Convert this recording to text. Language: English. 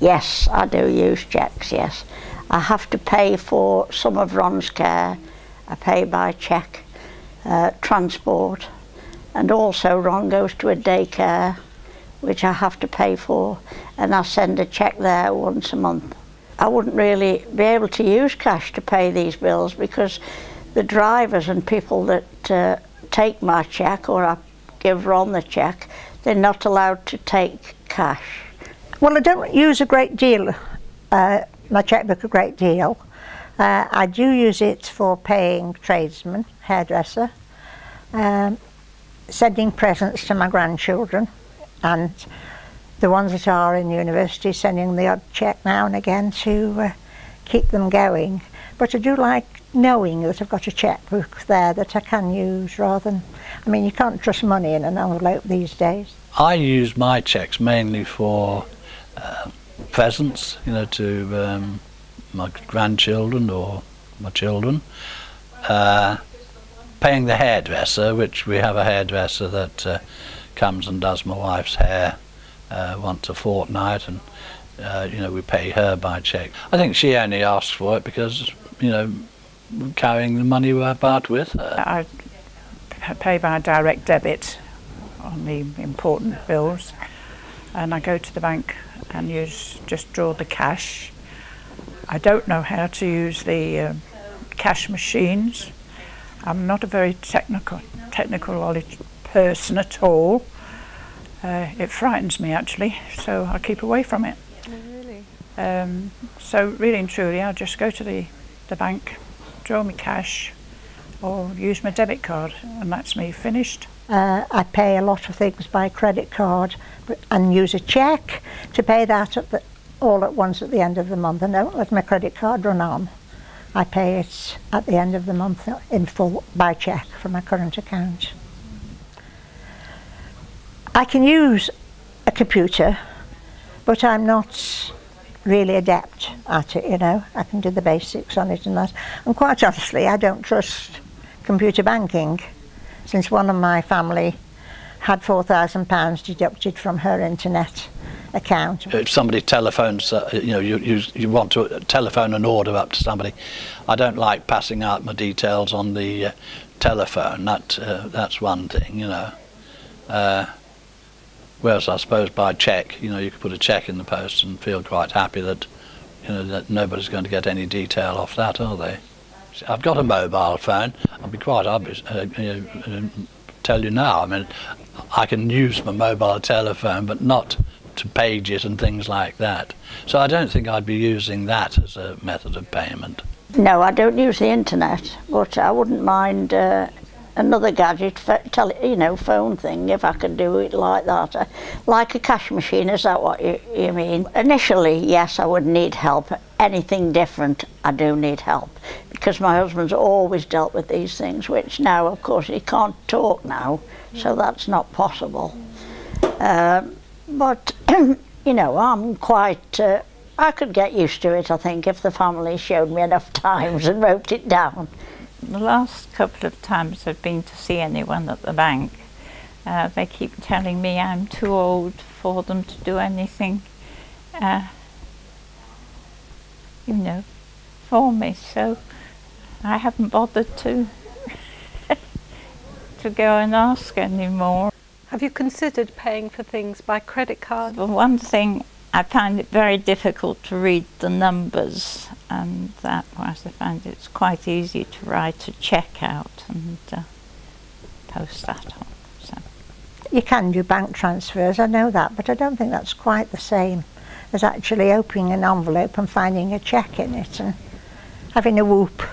Yes, I do use cheques, yes. I have to pay for some of Ron's care. I pay by cheque, transport, and also Ron goes to a daycare which I have to pay for, and I send a cheque there once a month. I wouldn't really be able to use cash to pay these bills because the drivers and people that take my cheque, or I give Ron the cheque, they're not allowed to take cash. Well, I don't use a great deal, my chequebook a great deal. I do use it for paying tradesmen, hairdresser, sending presents to my grandchildren, and the ones that are in university, sending the odd cheque now and again to keep them going. But I do like knowing that I've got a chequebook there that I can use rather than, I mean, you can't trust money in an envelope these days. I use my cheques mainly for presents, you know, to my grandchildren or my children. Paying the hairdresser, which we have a hairdresser that comes and does my wife's hair once a fortnight, and you know, we pay her by cheque. I think she only asks for it because, you know, carrying the money about with her. I pay by direct debit on the important bills, and I go to the bank and just draw the cash. I don't know how to use the cash machines. I'm not a very technical person at all. It frightens me actually, so I keep away from it. Oh, really? So really and truly, I'll just go to the bank, draw my cash, or use my debit card, and that's me finished. I pay a lot of things by credit card and use a cheque to pay that all at once at the end of the month. I don't let my credit card run on. I pay it at the end of the month in full by cheque from my current account. I can use a computer, but I'm not really adept at it, you know. I can do the basics on it and that. And quite honestly, I don't trust computer banking, since one of my family had £4,000 deducted from her internet account. If somebody telephones, you know, you want to telephone an order up to somebody, I don't like passing out my details on the telephone. That's one thing, you know. Whereas I suppose by cheque, you know, you could put a cheque in the post and feel quite happy that, you know, that nobody's going to get any detail off that, are they? I've got a mobile phone. I'll be quite obvious, you know, tell you now. I mean, I can use my mobile telephone, but not to page it and things like that. So I don't think I'd be using that as a method of payment. No, I don't use the internet, but I wouldn't mind another gadget, you know, phone thing, if I could do it like that. Like a cash machine, is that what you mean? Initially, yes, I would need help. Anything different, I do need help, because my husband's always dealt with these things, which now, of course, he can't talk now, so that's not possible. But, you know, I'm quite, I could get used to it, I think, if the family showed me enough times and wrote it down. The last couple of times I've been to see anyone at the bank, they keep telling me I'm too old for them to do anything, you know, for me, so I haven't bothered to to go and ask anymore. Have you considered paying for things by credit card? For one thing, I find it very difficult to read the numbers, and that was, I find it's quite easy to write a cheque out and post that on. So. You can do bank transfers, I know that, but I don't think that's quite the same as actually opening an envelope and finding a cheque in it and having a whoop.